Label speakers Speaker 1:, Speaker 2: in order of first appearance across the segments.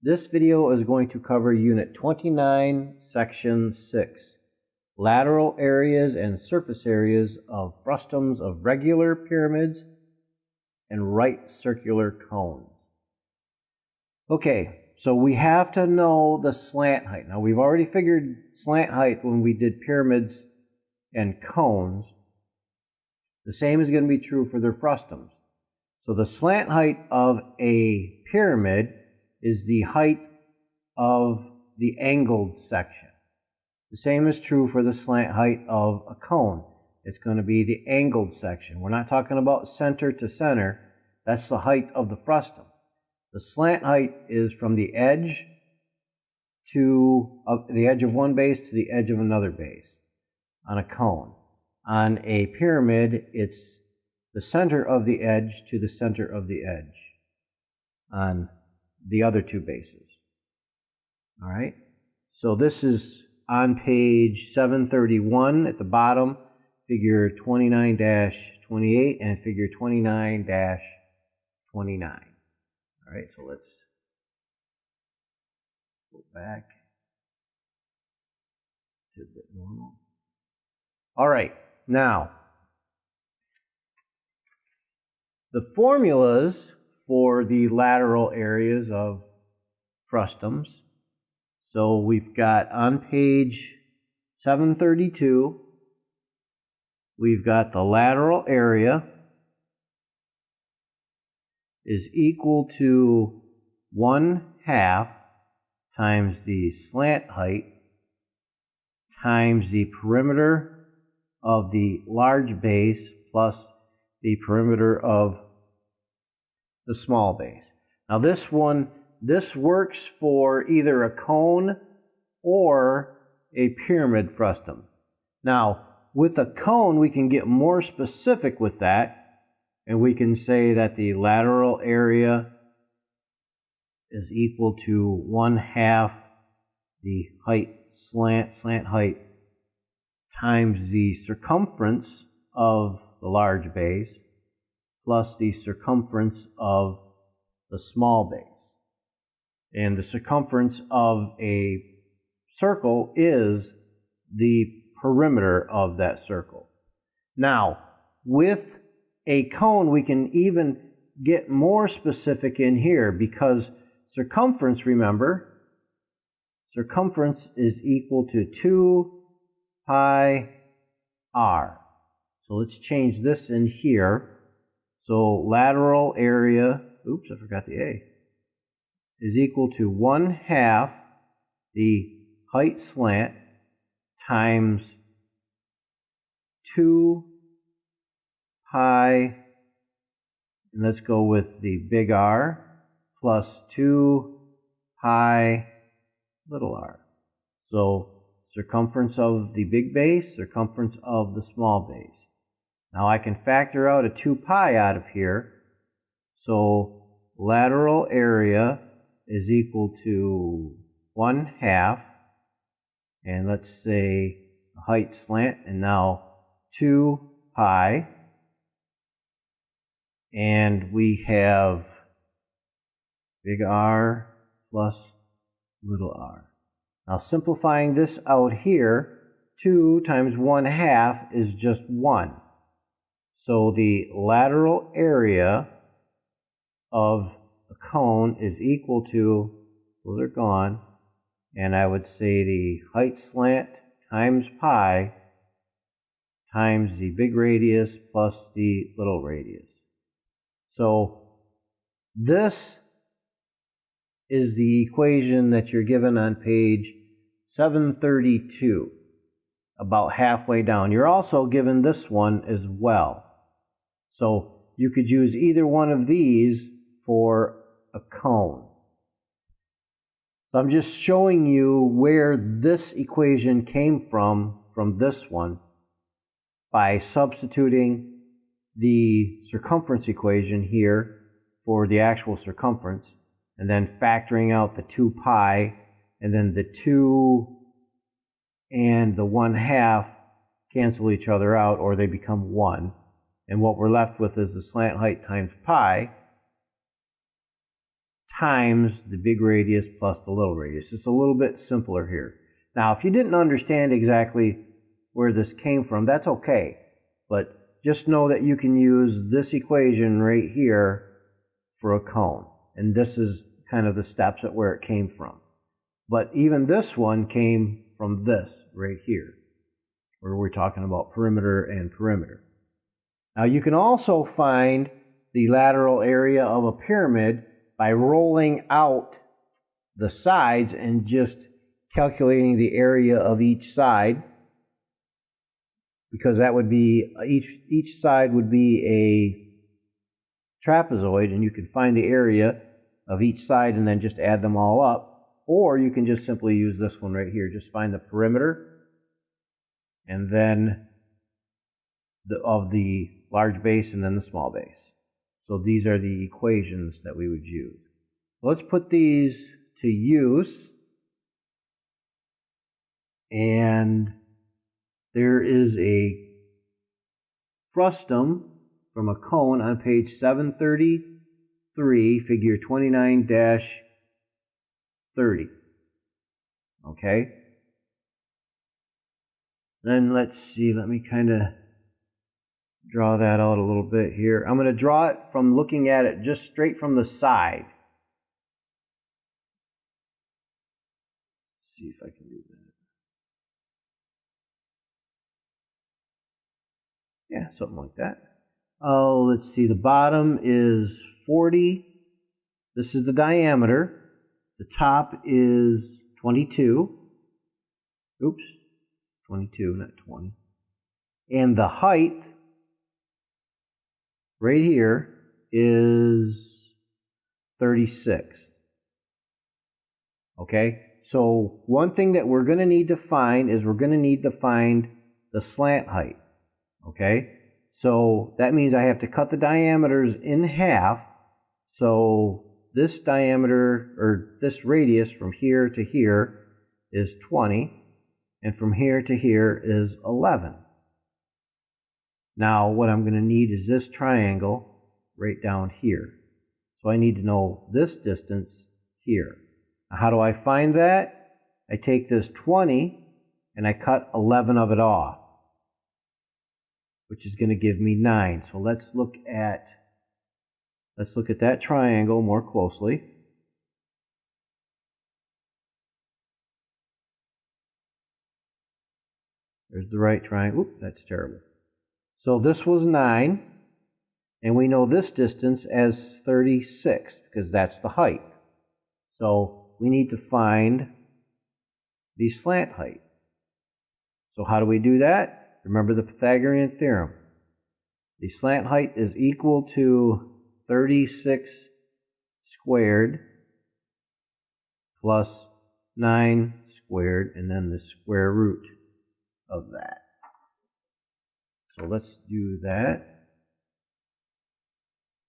Speaker 1: This video is going to cover Unit 29, Section 6, Lateral Areas and Surface Areas of Frustums of Regular Pyramids and Right Circular Cones. Okay, so we have to know the slant height. Now, we've already figured slant height when we did pyramids and cones. The same is going to be true for their frustums. So the slant height of a pyramid is the height of the angled section. The same is true for the slant height of a cone. It's going to be the angled section. We're not talking about center to center. That's the height of the frustum. The slant height is from the edge to the edge of one base to the edge of another base on a cone. On a pyramid, it's the center of the edge to the center of the edge on the other two bases. All right, so this is on page 731 at the bottom, figure 29-28 and figure 29-29. All right, so let's go back to the normal. All right, now the formulas for the lateral areas of frustums. So we've got on page 732, we've got the lateral area is equal to 1/2 times the slant height times the perimeter of the large base plus the perimeter of the small base. Now this works for either a cone or a pyramid frustum. Now, with a cone, we can get more specific with that, and we can say that the lateral area is equal to 1/2 the height slant height times the circumference of the large base plus the circumference of the small base. And the circumference of a circle is the perimeter of that circle. Now, with a cone, we can even get more specific in here because circumference, remember, circumference is equal to 2 pi r. So let's change this in here. So lateral area, oops, I forgot the A, is equal to 1/2 the height slant times 2 pi, and let's go with the big R, plus 2 pi little r. So circumference of the big base, circumference of the small base. Now I can factor out a 2 pi out of here. So lateral area is equal to 1/2, and let's say the height slant, and now 2 pi, and we have big R plus little r. Now simplifying this out here, 2 times 1/2 is just 1. So the lateral area of a cone is equal to, those are gone, and I would say the height slant times pi times the big radius plus the little radius. So this is the equation that you're given on page 732, about halfway down. You're also given this one as well. So you could use either one of these for a cone. So I'm just showing you where this equation came from this one, by substituting the circumference equation here for the actual circumference, and then factoring out the 2 pi, and then the 2 and the 1/2 cancel each other out, or they become 1. And what we're left with is the slant height times pi times the big radius plus the little radius. It's a little bit simpler here. Now, if you didn't understand exactly where this came from, that's okay. But just know that you can use this equation right here for a cone. And this is kind of the steps at where it came from. But even this one came from this right here, where we're talking about perimeter and perimeter. Now, you can also find the lateral area of a pyramid by rolling out the sides and just calculating the area of each side, because that would be each side would be a trapezoid, and you can find the area of each side and then just add them all up. Or you can just simply use this one right here. Just find the perimeter and then of the large base and then the small base. So these are the equations that we would use. Let's put these to use. And there is a frustum from a cone on page 733, figure 29-30. Okay? Then let's see, let me kind of draw that out a little bit here. I'm going to draw it from looking at it just straight from the side. Let's see if I can do that. Yeah, something like that. Oh, let's see, the bottom is 40. This is the diameter. The top is 22. Oops, 22, not 20. And the height right here is 36. Okay, so one thing that we're going to need to find is we're going to need to find the slant height. Okay, so that means I have to cut the diameters in half. So this diameter, or this radius from here to here is 20, and from here to here is 11. Now what I'm going to need is this triangle right down here. So I need to know this distance here. Now how do I find that? I take this 20 and I cut 11 of it off, which is going to give me 9. So let's look at that triangle more closely. There's the right triangle. Oops, that's terrible. So this was 9, and we know this distance as 36 because that's the height. So we need to find the slant height. So how do we do that? Remember the Pythagorean theorem. The slant height is equal to 36 squared plus 9 squared, and then the square root of that. So let's do that.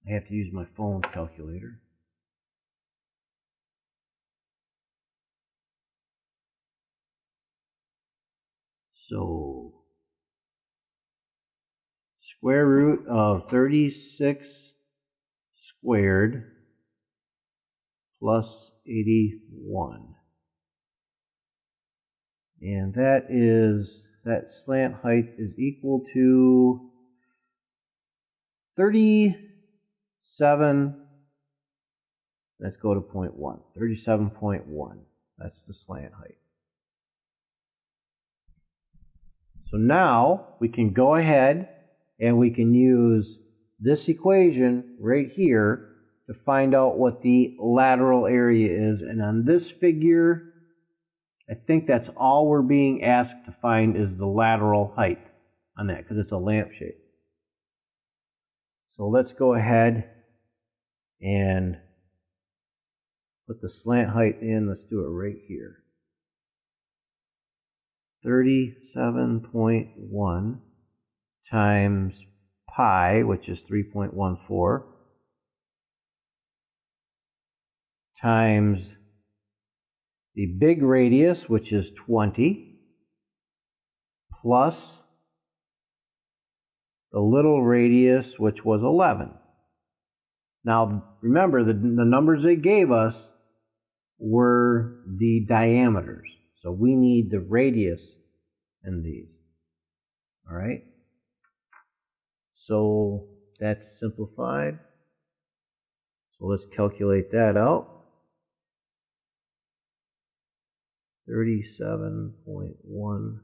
Speaker 1: I have to use my phone calculator. So square root of 36 squared plus 81. And that slant height is equal to 37. Let's go to 0.1. 37.1. That's the slant height. So now we can go ahead and we can use this equation right here to find out what the lateral area is. And on this figure, I think that's all we're being asked to find is the lateral height on that, because it's a lampshade. So let's go ahead and put the slant height in. Let's do it right here. 37.1 times pi, which is 3.14, times the big radius, which is 20, plus the little radius, which was 11. Now, remember, the numbers they gave us were the diameters. So we need the radius in these. All right? So that's simplified. So let's calculate that out. 37.1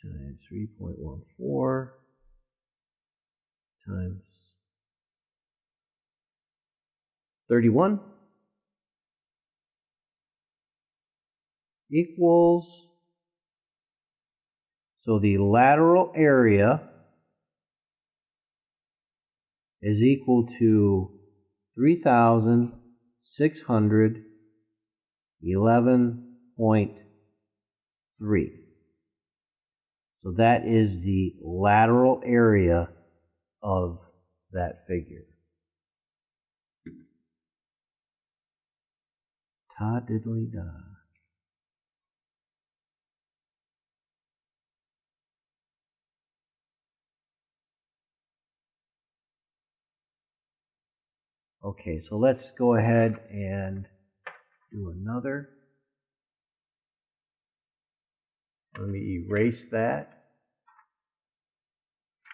Speaker 1: times 3.14 times 31 equals, so the lateral area is equal to 3,611.3. So that is the lateral area of that figure. Ta-diddly-da. Okay, so let's go ahead and do another. Let me erase that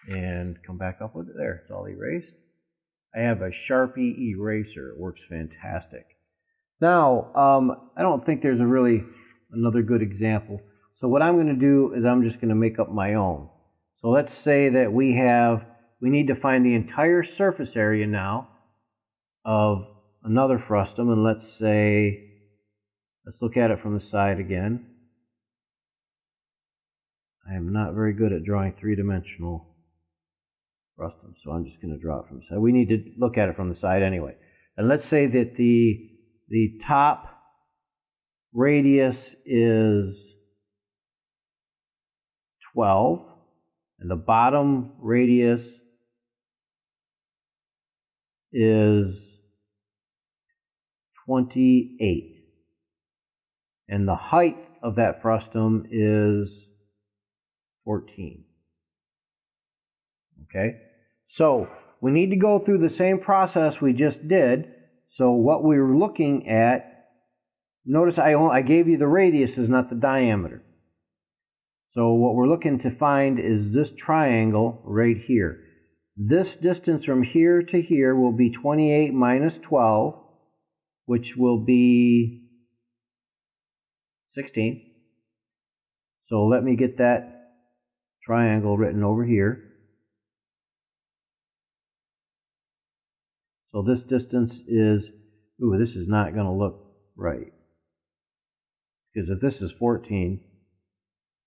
Speaker 1: and come back up with it. There, it's all erased. I have a Sharpie eraser. It works fantastic. Now, I don't think there's really another good example. So what I'm going to do is I'm just going to make up my own. So let's say that we need to find the entire surface area now of another frustum, and let's look at it from the side again. I am not very good at drawing three-dimensional frustum, so I'm just going to draw it from the side. We need to look at it from the side anyway. And let's say that the top radius is 12, and the bottom radius is 28. And the height of that frustum is 14. Okay? So we need to go through the same process we just did. So what we were looking at, notice I gave you the radiuses, not the diameter. So what we're looking to find is this triangle right here. This distance from here to here will be 28 minus 12, which will be 16. So let me get that triangle written over here. So this distance is, this is not going to look right. Because if this is 14,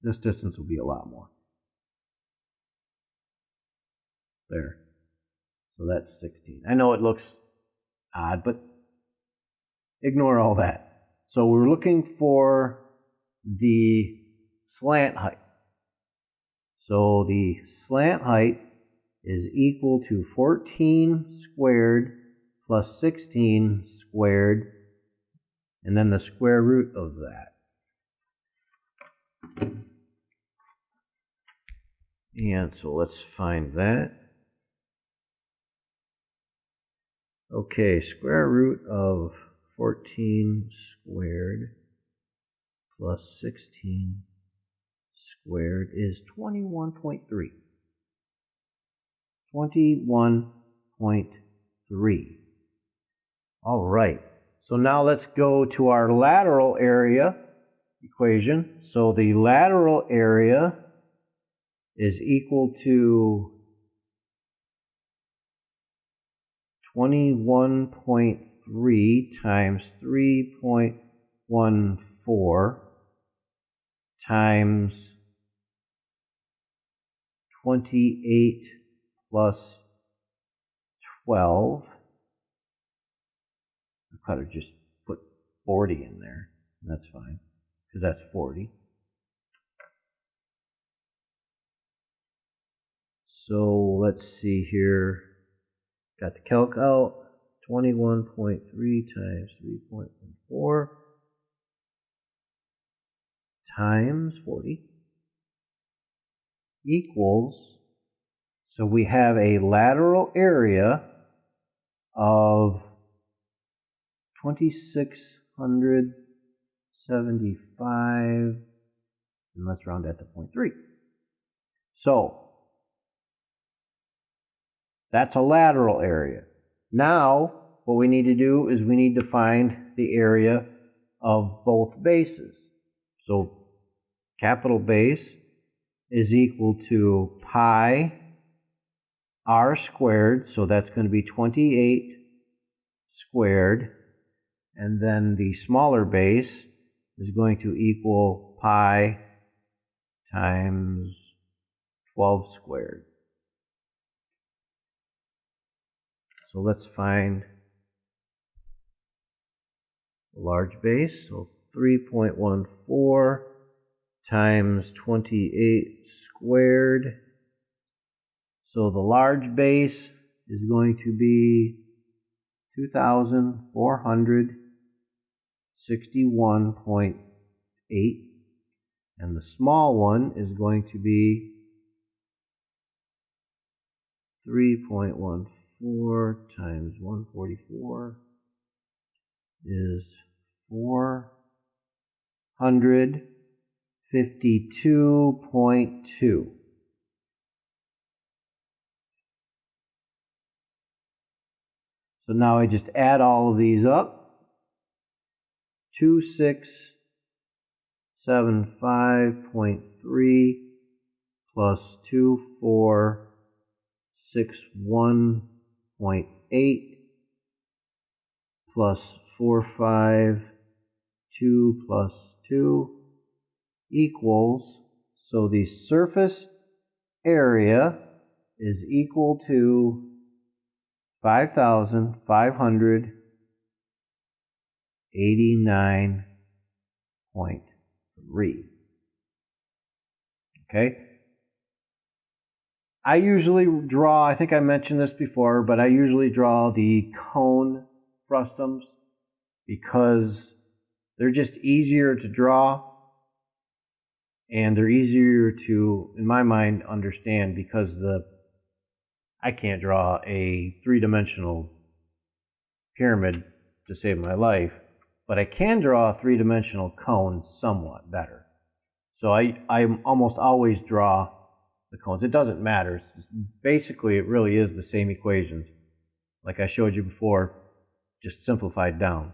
Speaker 1: this distance will be a lot more. There. So that's 16. I know it looks odd, but ignore all that. So we're looking for the slant height. So the slant height is equal to 14 squared plus 16 squared, and then the square root of that. And so let's find that. Okay, square root of 14 squared plus 16 squared is 21.3. 21.3. All right. So now let's go to our lateral area equation. So the lateral area is equal to 21.3 times 3.14 times 28 plus 12. I could have just put 40 in there. That's fine, because that's 40. So let's see here. Got the calc out. 21.3 times 3.14 times 40 equals, so we have a lateral area of 2,675, and let's round that to 0.3. So that's a lateral area. Now what we need to do is we need to find the area of both bases. So capital base is equal to pi r squared, so that's going to be 28 squared, and then the smaller base is going to equal pi times 12 squared. So let's find the large base. So 3.14 times 28 squared. So the large base is going to be 2,461.8, and the small one is going to be 3.14 times 144 is 452.2. So now I just add all of these up. 2675.3 plus 2461.8 plus 452 plus 2 equals, so the surface area is equal to 5,589.3. Okay? I usually draw, I think I mentioned this before, but I usually draw the cone frustums because they're just easier to draw and they're easier to, in my mind, understand because I can't draw a three-dimensional pyramid to save my life, but I can draw a three-dimensional cone somewhat better. So I almost always draw the cones. It doesn't matter. Basically, it really is the same equations, like I showed you before, just simplified down.